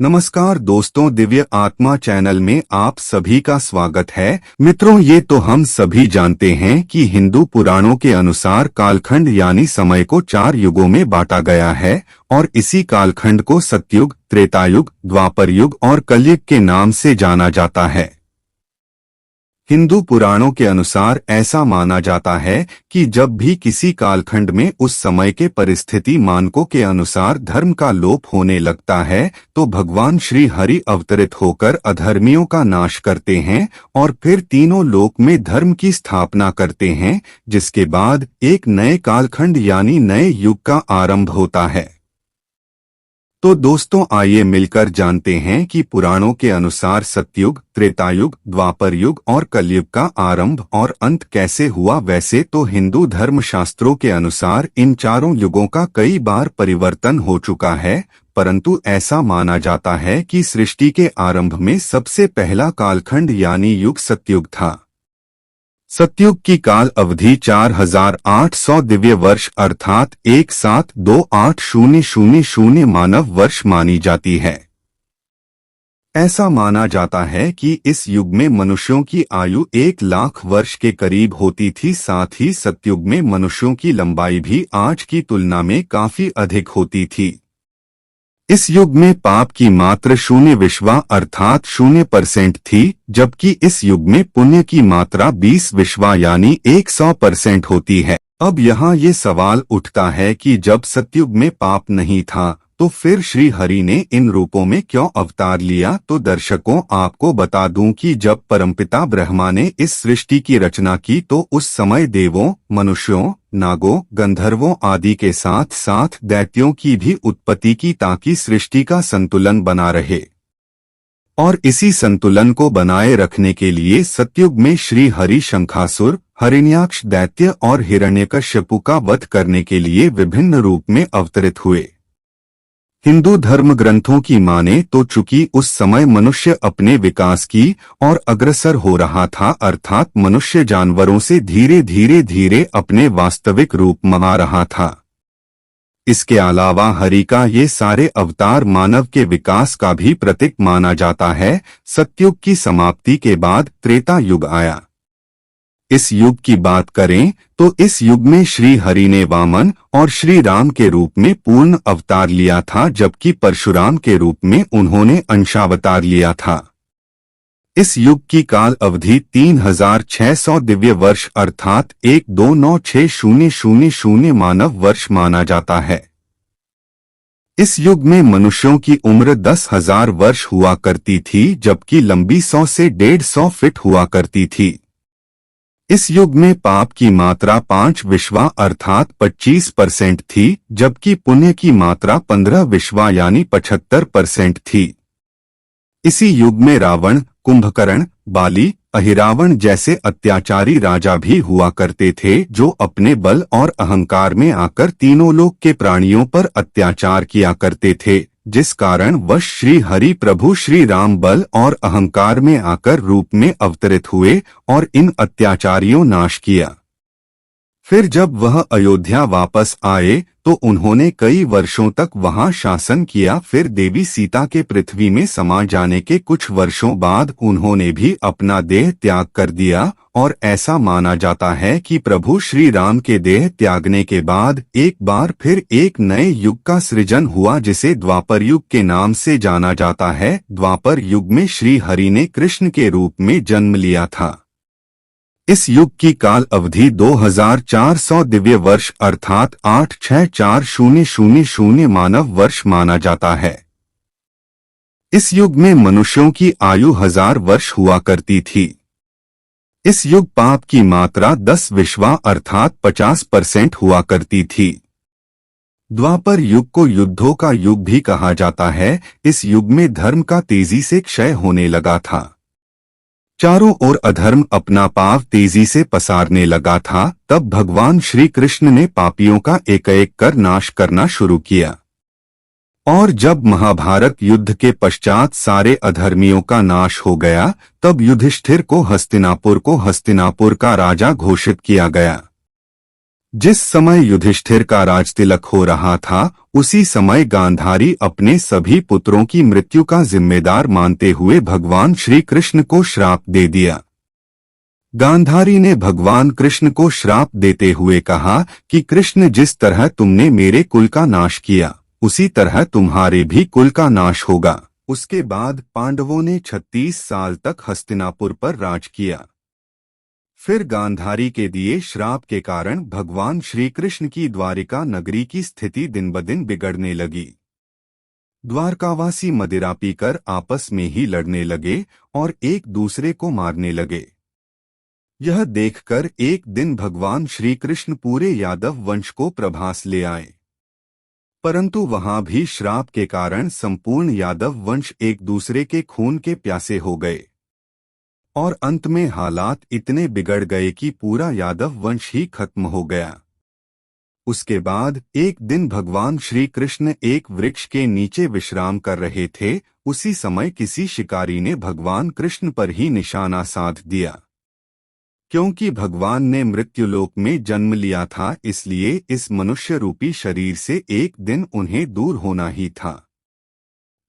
नमस्कार दोस्तों, दिव्य आत्मा चैनल में आप सभी का स्वागत है। मित्रों, ये तो हम सभी जानते हैं कि हिंदू पुराणों के अनुसार कालखंड यानी समय को 4 युगों में बांटा गया है और इसी कालखंड को सतयुग, त्रेतायुग, द्वापर युग और कलयुग के नाम से जाना जाता है। हिंदू पुराणों के अनुसार ऐसा माना जाता है कि जब भी किसी कालखंड में उस समय के परिस्थिति मानकों के अनुसार धर्म का लोप होने लगता है तो भगवान श्री हरि अवतरित होकर अधर्मियों का नाश करते हैं और फिर तीनों लोक में धर्म की स्थापना करते हैं, जिसके बाद एक नए कालखंड यानी नए युग का आरंभ होता है। तो दोस्तों, आइए मिलकर जानते हैं कि पुराणों के अनुसार सतयुग, त्रेतायुग, द्वापर युग और कलयुग का आरंभ और अंत कैसे हुआ। वैसे तो हिंदू धर्मशास्त्रों के अनुसार इन चारों युगों का कई बार परिवर्तन हो चुका है, परंतु ऐसा माना जाता है कि सृष्टि के आरंभ में सबसे पहला कालखंड यानी युग सतयुग था। सतयुग की काल अवधि 4800 दिव्य वर्ष अर्थात 172800 मानव वर्ष मानी जाती है। ऐसा माना जाता है कि इस युग में मनुष्यों की आयु 1 लाख वर्ष के करीब होती थी। साथ ही सतयुग में मनुष्यों की लंबाई भी आज की तुलना में काफी अधिक होती थी। इस युग में पाप की मात्रा 0 अर्थात 0% थी, जबकि इस युग में पुण्य की मात्रा 20 यानी 100% होती है। अब यहाँ ये सवाल उठता है कि जब सतयुग में पाप नहीं था तो फिर श्री हरि ने इन रूपों में क्यों अवतार लिया। तो दर्शकों, आपको बता दूं कि जब परमपिता ब्रह्मा ने इस सृष्टि की रचना की तो उस समय देवों, मनुष्यों, नागों, गंधर्वों आदि के साथ साथ दैत्यों की भी उत्पत्ति की ताकि सृष्टि का संतुलन बना रहे। और इसी संतुलन को बनाए रखने के लिए सतयुग में श्री हरि शंखासुर, हिरण्याक्ष दैत्य और हिरण्यकश्यपु का वध करने के लिए विभिन्न रूप में अवतरित हुए। हिंदू धर्म ग्रंथों की माने तो चूंकि उस समय मनुष्य अपने विकास की और अग्रसर हो रहा था, अर्थात मनुष्य जानवरों से धीरे अपने वास्तविक रूप मना रहा था। इसके अलावा हरि का ये सारे अवतार मानव के विकास का भी प्रतीक माना जाता है। सतयुग की समाप्ति के बाद त्रेता युग आया। इस युग की बात करें तो इस युग में श्री हरि ने वामन और श्री राम के रूप में पूर्ण अवतार लिया था, जबकि परशुराम के रूप में उन्होंने अंशावतार लिया था। इस युग की काल अवधि 3600 दिव्य वर्ष अर्थात 129600 मानव वर्ष माना जाता है। इस युग में मनुष्यों की उम्र 10,000 वर्ष हुआ करती थी, जबकि लंबी 100 से 150 फीट हुआ करती थी। इस युग में पाप की मात्रा 5 अर्थात 25% थी, जबकि पुण्य की मात्रा 15 यानी 75% थी। इसी युग में रावण, कुंभकर्ण, बाली, अहिरावण जैसे अत्याचारी राजा भी हुआ करते थे, जो अपने बल और अहंकार में आकर तीनों लोक के प्राणियों पर अत्याचार किया करते थे, जिस कारण वश श्री हरि प्रभु श्री राम बल और अहंकार में आकर रूप में अवतरित हुए और इन अत्याचारियों नाश किया। फिर जब वह अयोध्या वापस आए तो उन्होंने कई वर्षों तक वहां शासन किया। फिर देवी सीता के पृथ्वी में समा जाने के कुछ वर्षों बाद उन्होंने भी अपना देह त्याग कर दिया और ऐसा माना जाता है कि प्रभु श्री राम के देह त्यागने के बाद एक बार फिर एक नए युग का सृजन हुआ, जिसे द्वापर युग के नाम से जाना जाता है। द्वापर युग में श्री हरि ने कृष्ण के रूप में जन्म लिया था। इस युग की काल अवधि 2400 दिव्य वर्ष अर्थात 86400 मानव वर्ष माना जाता है। इस युग में मनुष्यों की आयु 1000 वर्ष हुआ करती थी। इस युग पाप की मात्रा 10 अर्थात 50% हुआ करती थी। द्वापर युग को युद्धों का युग भी कहा जाता है। इस युग में धर्म का तेजी से क्षय होने लगा था। चारों ओर अधर्म अपना पाव तेजी से पसारने लगा था। तब भगवान श्री कृष्ण ने पापियों का एक कर नाश करना शुरू किया। और जब महाभारत युद्ध के पश्चात सारे अधर्मियों का नाश हो गया, तब युधिष्ठिर को हस्तिनापुर का राजा घोषित किया गया। जिस समय युधिष्ठिर का राजतिलक हो रहा था, उसी समय गांधारी अपने सभी पुत्रों की मृत्यु का जिम्मेदार मानते हुए भगवान श्री कृष्ण को श्राप दे दिया। गांधारी ने भगवान कृष्ण को श्राप देते हुए कहा कि कृष्ण, जिस तरह तुमने मेरे कुल का नाश किया, उसी तरह तुम्हारे भी कुल का नाश होगा। उसके बाद पांडवों ने 36 साल तक हस्तिनापुर पर राज किया। फिर गांधारी के दिए श्राप के कारण भगवान श्री कृष्ण की द्वारिका नगरी की स्थिति दिन ब दिन बिगड़ने लगी। द्वारकावासी मदिरा पीकर आपस में ही लड़ने लगे और एक दूसरे को मारने लगे। यह देखकर एक दिन भगवान श्री कृष्ण पूरे यादव वंश को प्रभास ले आए, परंतु वहां भी श्राप के कारण संपूर्ण यादव वंश एक दूसरे के खून के प्यासे हो गए और अंत में हालात इतने बिगड़ गए कि पूरा यादव वंश ही खत्म हो गया। उसके बाद एक दिन भगवान श्री कृष्ण एक वृक्ष के नीचे विश्राम कर रहे थे। उसी समय किसी शिकारी ने भगवान कृष्ण पर ही निशाना साध दिया। क्योंकि भगवान ने मृत्युलोक में जन्म लिया था, इसलिए इस मनुष्य रूपी शरीर से एक दिन उन्हें दूर होना ही था।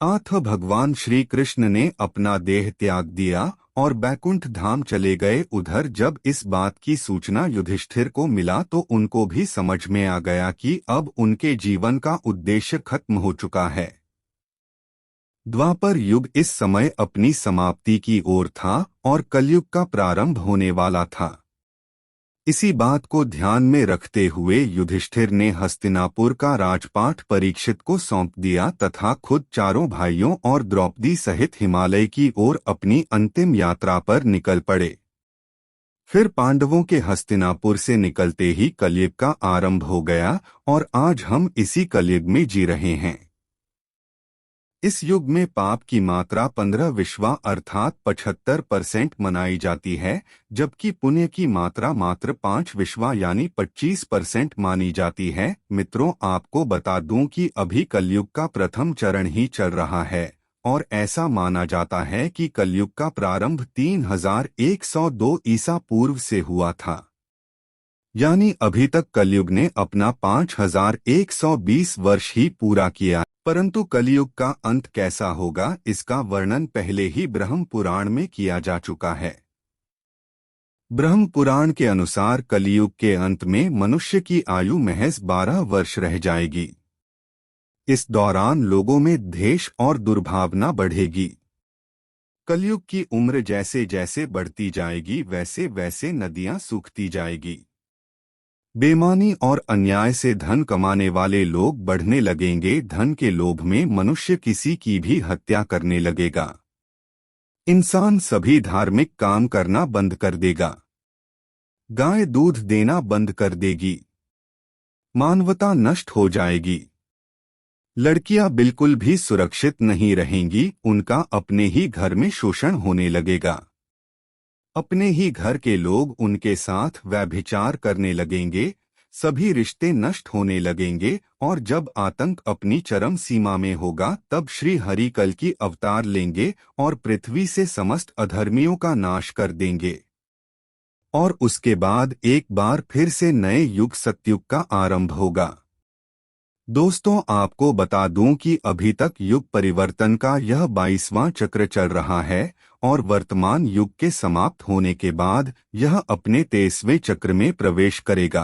अतः भगवान श्री कृष्ण ने अपना देह त्याग दिया और बैकुंठ धाम चले गए। उधर जब इस बात की सूचना युधिष्ठिर को मिला तो उनको भी समझ में आ गया कि अब उनके जीवन का उद्देश्य खत्म हो चुका है। द्वापर युग इस समय अपनी समाप्ति की ओर था और कलयुग का प्रारंभ होने वाला था। इसी बात को ध्यान में रखते हुए युधिष्ठिर ने हस्तिनापुर का राजपाट परीक्षित को सौंप दिया तथा खुद चारों भाइयों और द्रौपदी सहित हिमालय की ओर अपनी अंतिम यात्रा पर निकल पड़े। फिर पांडवों के हस्तिनापुर से निकलते ही कलयुग का आरंभ हो गया और आज हम इसी कलयुग में जी रहे हैं। इस युग में पाप की मात्रा 15 विश्वा अर्थात 75% मनाई जाती है, जबकि पुण्य की मात्रा मात्र 5 विश्वा यानी 25% मानी जाती है। मित्रों, आपको बता दूं कि अभी कलयुग का प्रथम चरण ही चल रहा है और ऐसा माना जाता है कि कलयुग का प्रारंभ 3102 ईसा पूर्व से हुआ था। यानी अभी तक कलयुग ने अपना 5120 वर्ष ही पूरा किया। परंतु कलयुग का अंत कैसा होगा, इसका वर्णन पहले ही ब्रह्म पुराण में किया जा चुका है। ब्रह्म पुराण के अनुसार कलयुग के अंत में मनुष्य की आयु महज 12 वर्ष रह जाएगी। इस दौरान लोगों में द्वेष और दुर्भावना बढ़ेगी। कलयुग की उम्र जैसे जैसे बढ़ती जाएगी, वैसे वैसे नदियां सूखती जाएगी। बेईमानी और अन्याय से धन कमाने वाले लोग बढ़ने लगेंगे। धन के लोभ में मनुष्य किसी की भी हत्या करने लगेगा। इंसान सभी धार्मिक काम करना बंद कर देगा। गाय दूध देना बंद कर देगी। मानवता नष्ट हो जाएगी। लड़कियां बिल्कुल भी सुरक्षित नहीं रहेंगी। उनका अपने ही घर में शोषण होने लगेगा। अपने ही घर के लोग उनके साथ व्यभिचार करने लगेंगे। सभी रिश्ते नष्ट होने लगेंगे और जब आतंक अपनी चरम सीमा में होगा, तब श्री हरि कल की अवतार लेंगे और पृथ्वी से समस्त अधर्मियों का नाश कर देंगे। और उसके बाद एक बार फिर से नए युग सतयुग का आरंभ होगा। दोस्तों, आपको बता दूं कि अभी तक युग परिवर्तन का यह 22वां चक्र चल रहा है और वर्तमान युग के समाप्त होने के बाद यह अपने 23वें चक्र में प्रवेश करेगा।